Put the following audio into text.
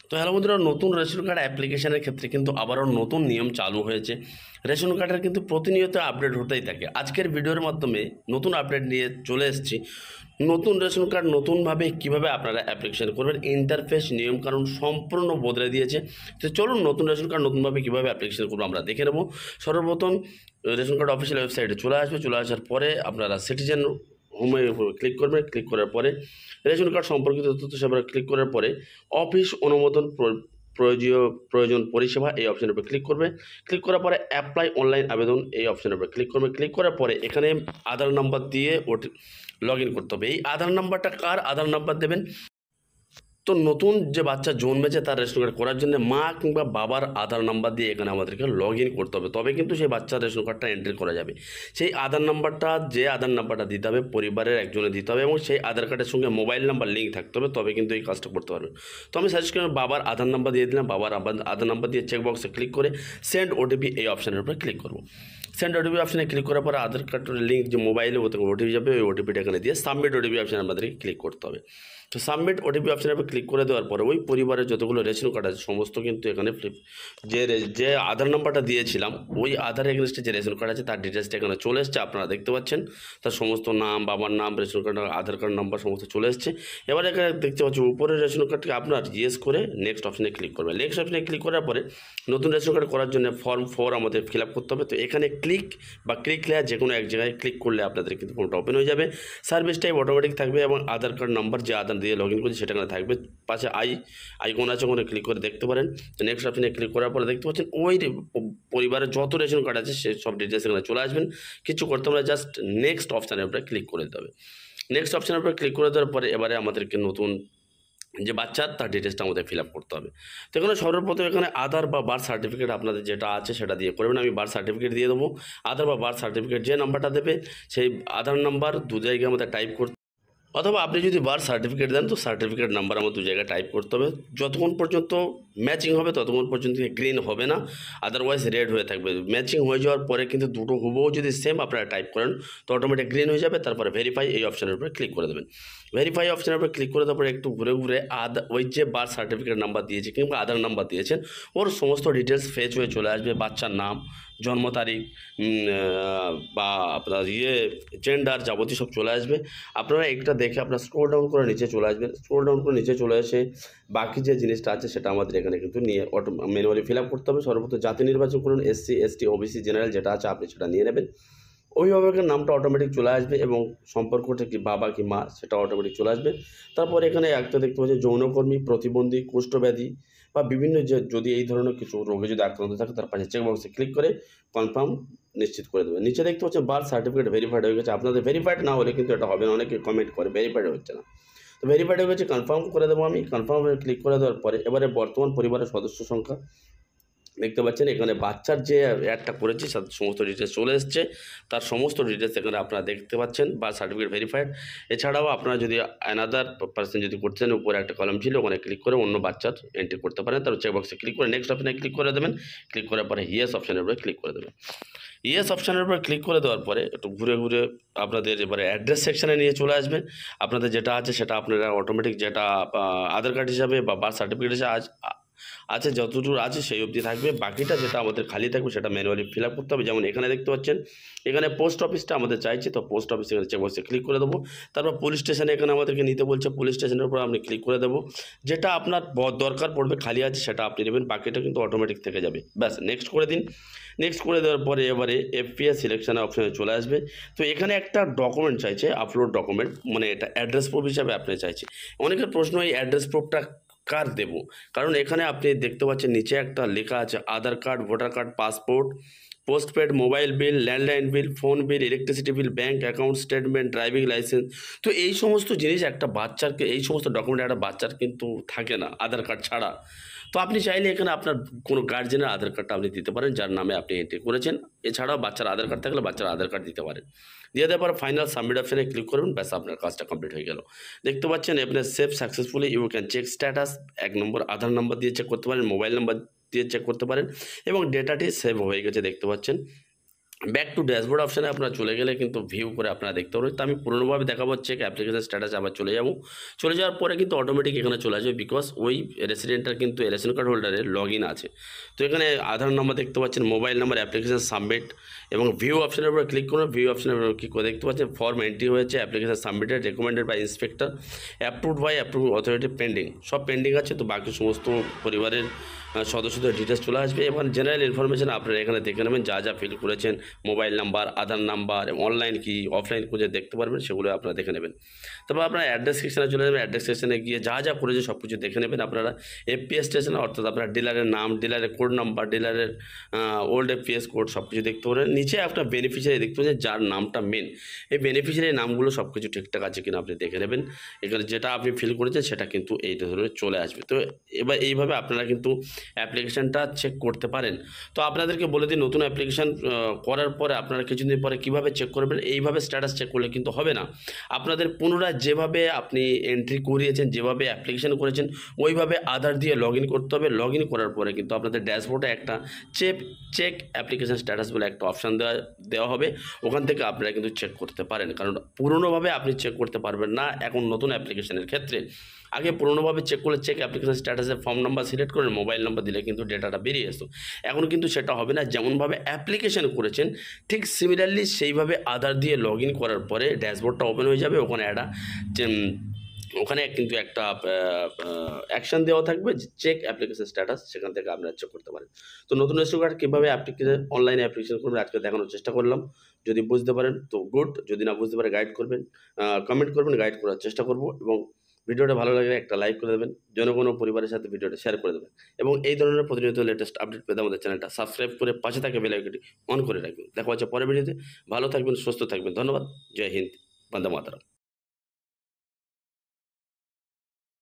তো হ্যালো বন্ধুরা, নতুন রেশন কার্ড অ্যাপ্লিকেশনের ক্ষেত্রে কিন্তু আবারও নতুন নিয়ম চালু হয়েছে। রেশন কার্ডের কিন্তু প্রতিনিয়ত আপডেট হতেই থাকে। আজকের ভিডিওর মাধ্যমে নতুন আপডেট নিয়ে চলে এসেছি। নতুন রেশন কার্ড নতুনভাবে কিভাবে আপনারা অ্যাপ্লিকেশন করবেন, ইন্টারফেস নিয়মকানুন সম্পূর্ণ বদলে দিয়েছে। তো চলুন নতুন রেশন কার্ড নতুনভাবে কীভাবে অ্যাপ্লিকেশন করবো আমরা দেখে নেব। সর্বপ্রথম রেশন কার্ড অফিসিয়াল ওয়েবসাইটে চলে আসবে। চলে আসার পরে আপনারা সিটিজেন হোমে ক্লিক করবেন। ক্লিক করার পরে রেশন কার্ড সম্পর্কিত তথ্য সেবা ক্লিক করার পরে অফিস অনুমোদন প্রয়োজন পরিষেবা এই অপশনের উপর ক্লিক করবে। ক্লিক করার পরে অ্যাপ্লাই অনলাইন আবেদন এই অপশনের উপর ক্লিক করবে। ক্লিক করার পরে এখানে আধার নাম্বার দিয়ে লগ ইন করতে হবে। এই আধার নাম্বারটা কার আধার নাম্বার দেবেন? তো নতুন যে বাচ্চা জন্মেছে তার রেশন কার্ড করার জন্য মা কিংবা বাবার আধার নাম্বার দিয়ে এখানে আমাদেরকে লগ ইন করতে হবে, তবে কিন্তু সেই বাচ্চার রেশন কার্ডটা এন্ট্রি করা যাবে। সেই আধার নাম্বারটা দিতে হবে পরিবারের একজনে দিতে হবে, এবং সেই আধার কার্ডের সঙ্গে মোবাইল নাম্বার লিঙ্ক থাকতে হবে, তবে কিন্তু এই কাজটা করতে পারবে। তো আমি সাজেস্ট করি বাবার আধার নাম্বার দিয়ে দিলাম। বাবার আধার নাম্বার দিয়ে চেকবক্সে ক্লিক করে সেন্ড ওটিপি এই অপশানের উপরে ক্লিক করবো। সেন্ড ওটিপি অপশানে ক্লিক করার পরে আধার কার্ডের লিঙ্ক যে মোবাইলে ওটিপি যাবে, ওই ওটিপিটা এখানে দিয়ে সাবমিট ওটিপি অপশানে আমাদেরকে ক্লিক করতে হবে। তো সাবমিট ওটিপি অপশানের উপর ক্লিক করে দেওয়ার পরে ওই পরিবারের যতগুলো রেশন কার্ড আছে সমস্ত কিন্তু এখানে যে আধার নাম্বারটা দিয়েছিলাম ওই আধার এগেনস্টে যে রেশন কার্ড আছে তার ডিটেলসটা এখানে চলে এসছে। আপনারা দেখতে পাচ্ছেন তার সমস্ত নাম, বাবার নাম, রেশন কার্ড, আধার কার্ড নাম্বার সমস্ত চলে এসছে। এবার এখানে দেখতে পাচ্ছি উপরের রেশন কার্ডকে আপনার ইয়েস করে নেক্সট অপশানে ক্লিক করবেন। নেক্সট অপশানে ক্লিক করার পরে নতুন রেশন কার্ড করার জন্য ফর্ম 4 আমাদের ফিল আপ করতে হবে। তো এখানে ক্লিক বা ক্লিক লেয়ার যে কোনো এক জায়গায় ক্লিক করলে আপনাদের কিন্তু ফর্মটা ওপেন হয়ে যাবে। সার্ভিস টাইপ অটোমেটিক থাকবে এবং আধার কার্ড নাম্বার যে আধার দিয়ে লগ ইন করছি সেটা এখানে থাকবে। পাশে আইকন আছে, ওখানে ক্লিক করে দেখতে পারেন। তো নেক্সট অপশানে ক্লিক করার পরে দেখতে পাচ্ছেন ওই পরিবারের যত রেশন কার্ড আছে সে সব ডিটেলস এখানে চলে আসবেন। কিছু করতে হবে, জাস্ট নেক্সট অপশানের উপরে ক্লিক করে দিতে হবে। নেক্সট অপশানের উপরে ক্লিক করে দেওয়ার পরে এবারে আমাদেরকে নতুন যে বাচ্চার তার ডিটেলসটা আমাদের ফিল আপ করতে হবে। তো এখানে সর্বপ্রথম এখানে আধার বা বার্থ সার্টিফিকেট আপনাদের যেটা আছে সেটা দিয়ে করবেন। আমি বার্থ সার্টিফিকেট দিয়ে দেবো। আধার বা বার্থ সার্টিফিকেট যে নাম্বারটা দেবে সেই আধার নাম্বার দু জায়গায় আমাদের টাইপ করতে, অথবা আপনি যদি বার্থ সার্টিফিকেট দেন তো সার্টিফিকেট নাম্বার আমার দু জায়গায় টাইপ করতে হবে। যতক্ষণ পর্যন্ত ম্যাচিং হবে ততক্ষণ পর্যন্ত গ্রিন হবে না, আদারওয়াইজ রেড হয়ে থাকবে। ম্যাচিং হয়ে যাওয়ার পরে কিন্তু দুটো হুবহু যদি সেম আপনারা টাইপ করেন তো অটোমেটিক গ্রিন হয়ে যাবে। তারপরে ভেরিফাই এই অপশানের উপরে ক্লিক করে দেবেন। ভেরিফাই অপশানের উপরে ক্লিক করে দেওয়ার পরে একটু ঘুরে ঘুরে ওই যে বার্থ সার্টিফিকেট নাম্বার দিয়েছে কিংবা আধার নাম্বার দিয়েছেন ওর সমস্ত ডিটেলস ফেচ হয়ে চলে আসবে। বাচ্চার নাম, জন্ম তারিখ বা আপনার জেন্ডার যাবতীয় সব চলে আসবে। আপনারা একটা দেখে আপনার স্ক্রল ডাউন করে নিচে চলে আসবেন। স্ক্রল ডাউন করে নিচে চলে এসে বাকি যে জিনিসটা আছে সেটা আমাদের এখানে কিন্তু নিয়ে ম্যানুয়ালি ফিল আপ করতে হবে। সর্বপ্রথম জাতি নির্বাচন করুন, SC ST OBC জেনারেল যেটা আছে আপনি সেটা নিয়ে নেবেন। অভিভাবকের নামটা অটোমেটিক চলে আসবে এবং সম্পর্কটা কি বাবা কি মা সেটা অটোমেটিক চলে আসবে। তারপর এখানে একটা দেখতে পাচ্ছি যৌনকর্মী, প্রতিবন্ধী, কুষ্ঠব্যাধি বা বিভিন্ন যদি এই ধরনের কিছু রোগে যদি আক্রান্ত থাকে তার পাশে চেকবক্সে ক্লিক করে কনফার্ম নিশ্চিত করে দেবেন। নিচে দেখতে পাচ্ছেন বার্থ সার্টিফিকেট ভেরিফাইড হয়ে গেছে। আপনাদের ভেরিফাইড না হলে কিন্তু এটা হবে না, অনেকে কমেন্ট করে ভেরিফাইড হচ্ছে না। তো ভেরিফাইড হয়ে গেছে, কনফার্ম করে দেবো আমি। কনফার্ম ক্লিক করে দেওয়ার পরে এবারে বর্তমান পরিবারের সদস্য সংখ্যা দেখতে পাচ্ছেন এখানে বাচ্চার যে অ্যাডটা করেছি সমস্ত ডিটেলস চলে এসছে। তার সমস্ত ডিটেলস এখানে আপনারা দেখতে পাচ্ছেন, বার্থ সার্টিফিকেট ভেরিফাইড। এছাড়াও আপনারা যদি অ্যানাদার পার্সন যদি করছেন উপরে একটা কলম ছিল ওখানে ক্লিক করে অন্য বাচ্চার এন্ট্রি করতে পারেন। তার চেকবক্সে ক্লিক করে নেক্সট অপশানে ক্লিক করে দেবেন। ক্লিক করার পরে ইয়েস অপশানের উপরে ক্লিক করে দেবেন। ইয়েস অপশানের উপরে ক্লিক করে দেওয়ার পরে একটু ঘুরে ঘুরে আপনাদের এবারে অ্যাড্রেস সেকশানে নিয়ে চলে আসবেন। আপনাদের যেটা আছে সেটা আপনারা অটোমেটিক যেটা আধার কার্ড হিসাবে বা বার্থ সার্টিফিকেট হিসাবে আছে যতদূর আছে সেই অবধি থাকবে। বাকিটা যেটা আমাদের খালি থাকবে সেটা ম্যানুয়ালি ফিল আপ করতে হবে। যেমন এখানে দেখতে পাচ্ছেন এখানে পোস্ট অফিসটা আমাদের চাইছে, তো পোস্ট অফিসে চেকবক্সে ক্লিক করে দেবো। তারপর পুলিশ স্টেশনে এখানে আমাদেরকে নিতে বলছে, পুলিশ স্টেশনের উপর আপনি ক্লিক করে দেবো। যেটা আপনার দরকার পড়বে খালি আছে সেটা আপনি নেবেন, বাকিটা কিন্তু অটোমেটিক থেকে যাবে। ব্যাস নেক্সট করে দিন। নেক্সট করে দেওয়ার পরে এবারে FPS সিলেকশানে অপশানে চলে আসবে। তো এখানে একটা ডকুমেন্ট চাইছে, আপলোড ডকুমেন্ট, মানে এটা অ্যাড্রেস প্রুফ হিসাবে আপনি চাইছে। অনেকের প্রশ্ন এই অ্যাড্রেস প্রুফটা কার দেব, কারণ এখানে আপনি দেখতে পাচ্ছেন নিচে একটা লেখা আছে Aadhaar card, voter card, passport, postpaid mobile bill, landline bill, phone bill, electricity bill, bank account statement, driving licence. তো এই সমস্ত জিনিস একটা বাচ্চাকে, এই সমস্ত ডকুমেন্ট একটা বাচ্চার কিন্তু থাকে না আধার কার্ড ছাড়া। তো আপনি চাইলে এখানে আপনার কোনো গার্জেনের আধার কার্ডটা আপনি দিতে পারেন যার নামে আপনি এন্ট্রি করেছেন। এছাড়াও বাচ্চার আধার কার্ড থাকলে বাচ্চার আধার কার্ড দিতে পারেন। দিয়ে দেওয়ার পর ফাইনাল সাবমিট অপশানে ক্লিক করুন। ব্যাস আপনার কাজটা কমপ্লিট হয়ে গেল। দেখতে পাচ্ছেন আপনার save successfully, you can check status. 1 number Aadhaar number দিয়ে চেক করতে পারেন, মোবাইল নাম্বার দিয়ে চেক করতে পারেন এবং ডেটাটি সেভ হয়ে গেছে দেখতে পাচ্ছেন। ব্যাক টু ড্যাশবোর্ড অপশানে আপনারা চলে গেলে কিন্তু ভিউ করে আপনারা দেখতে পারবেন। তো আমি পুরোনোভাবে দেখাবো চেক অ্যাপ্লিকেশন স্ট্যাটাস আবার চলে যাবো। চলে যাওয়ার পরে কিন্তু অটোমেটিক এখানে চলে আসবে, বিকজ ওই রেসিডেন্টের কিন্তু রেশন কার্ড হোল্ডারের লগ ইন আছে। তো এখানে আধার নাম্বার দেখতে পাচ্ছেন, মোবাইল নাম্বার, অ্যাপ্লিকেশন সাবমিট এবং ভিউ অপশানের উপরে ক্লিক করুন। ভিউ অপশানের উপরে ক্লিক করে দেখতে পাচ্ছেন ফর্ম এন্ট্রি হয়েছে, application submitted, recommended by inspector, approved by approve authority, pending, সব পেন্ডিং আছে। তো বাকি সমস্ত পরিবারের সদস্যদের ডিটেলস চলে আসবে এবং জেনারেল ইনফরমেশন আপনারা এখানে দেখে নেবেন, যা যা ফিল করেছেন, মোবাইল নাম্বার, আধার নাম্বার, অনলাইন কি অফলাইন খুঁজে দেখতে পারবেন, সেগুলো আপনারা দেখে নেবেন। তারপর আপনারা অ্যাড্রেস সেকশনে চলে যাবেন, অ্যাড্রেস সেকশনে গিয়ে যা যা করেছে সব কিছু দেখে নেবেন আপনারা। এফপিএস স্টেশনে, অর্থাৎ আপনার ডিলারের নাম, ডিলারের কোড নাম্বার, ডিলারের ওল্ড এফপিএস কোড সব কিছু দেখতে পারেন। নিচে একটা বেনিফিশিয়ারি দেখতে পাচ্ছেন যার নামটা মেন, এই বেনিফিশিয়ারি নামগুলো সব কিছু ঠিকঠাক আছে কিনা আপনি দেখে নেবেন। এখানে যেটা আপনি ফিল করেছেন সেটা কিন্তু এই ধরনের চলে আসবে। তো এবার এইভাবে আপনারা কিন্তু অ্যাপ্লিকেশানটা চেক করতে পারেন। তো আপনাদেরকে বলে দিই, নতুন অ্যাপ্লিকেশান করার পরে আপনারা কিছুদিন পরে কীভাবে চেক করবেন। এইভাবে স্ট্যাটাস চেক করলে কিন্তু হবে না, আপনাদের পুনরায় যেভাবে আপনি এন্ট্রি করিয়েছেন, যেভাবে অ্যাপ্লিকেশান করেছেন, ওইভাবে আধার দিয়ে লগ ইন করতে হবে। লগ ইন করার পরে কিন্তু আপনাদের ড্যাশবোর্ডে একটা চেক অ্যাপ্লিকেশান স্ট্যাটাস বলে একটা অপশান দেওয়া হবে। ওখান থেকে আপনারা কিন্তু চেক করতে পারেন, কারণ পুরোনোভাবে আপনি চেক করতে পারবেন না এখন নতুন অ্যাপ্লিকেশানের ক্ষেত্রে। আগে পুরোনোভাবে চেক করলে চেক অ্যাপ্লিকেশন স্ট্যাটাসে ফর্ম নাম্বার সিলেক্ট করে মোবাইল নাম্বার দিলে কিন্তু ডেটাটা বেরিয়ে আসতো। এখন কিন্তু সেটা হবে না, যেমনভাবে অ্যাপ্লিকেশন করেছেন ঠিক সিমিলারলি সেইভাবে আধার দিয়ে লগ ইন করার পরে ড্যাশবোর্ডটা ওপেন হয়ে যাবে। ওখানে কিন্তু একটা অ্যাকশন দেওয়া থাকবে, চেক অ্যাপ্লিকেশন স্ট্যাটাস, সেখান থেকে আপনারা চেক করতে পারেন। তো নতুন রেশন কার্ড কীভাবে অনলাইনে অ্যাপ্লিকেশন করবেন আজকে দেখানোর চেষ্টা করলাম। যদি বুঝতে পারেন তো গুড, যদি না বুঝতে পারে গাইড করবেন, কমেন্ট করবেন, গাইড করার চেষ্টা করব। এবং ভিডিওটা ভালো লাগলে একটা লাইক করে দেবেন, জনগণ ও পরিবারের সাথে ভিডিওটা শেয়ার করে দেবেন এবং এই ধরনের প্রতিনিয়ত লেটেস্ট আপডেট পেতে আমাদের চ্যানেলটা সাবস্ক্রাইব করে পাশে থাকা বেল আইকনটি অন করে রাখবেন। দেখা হচ্ছে পরের ভিডিওতে। ভালো থাকবেন, সুস্থ থাকবেন। ধন্যবাদ। জয় হিন্দ, বন্দে মাতরম।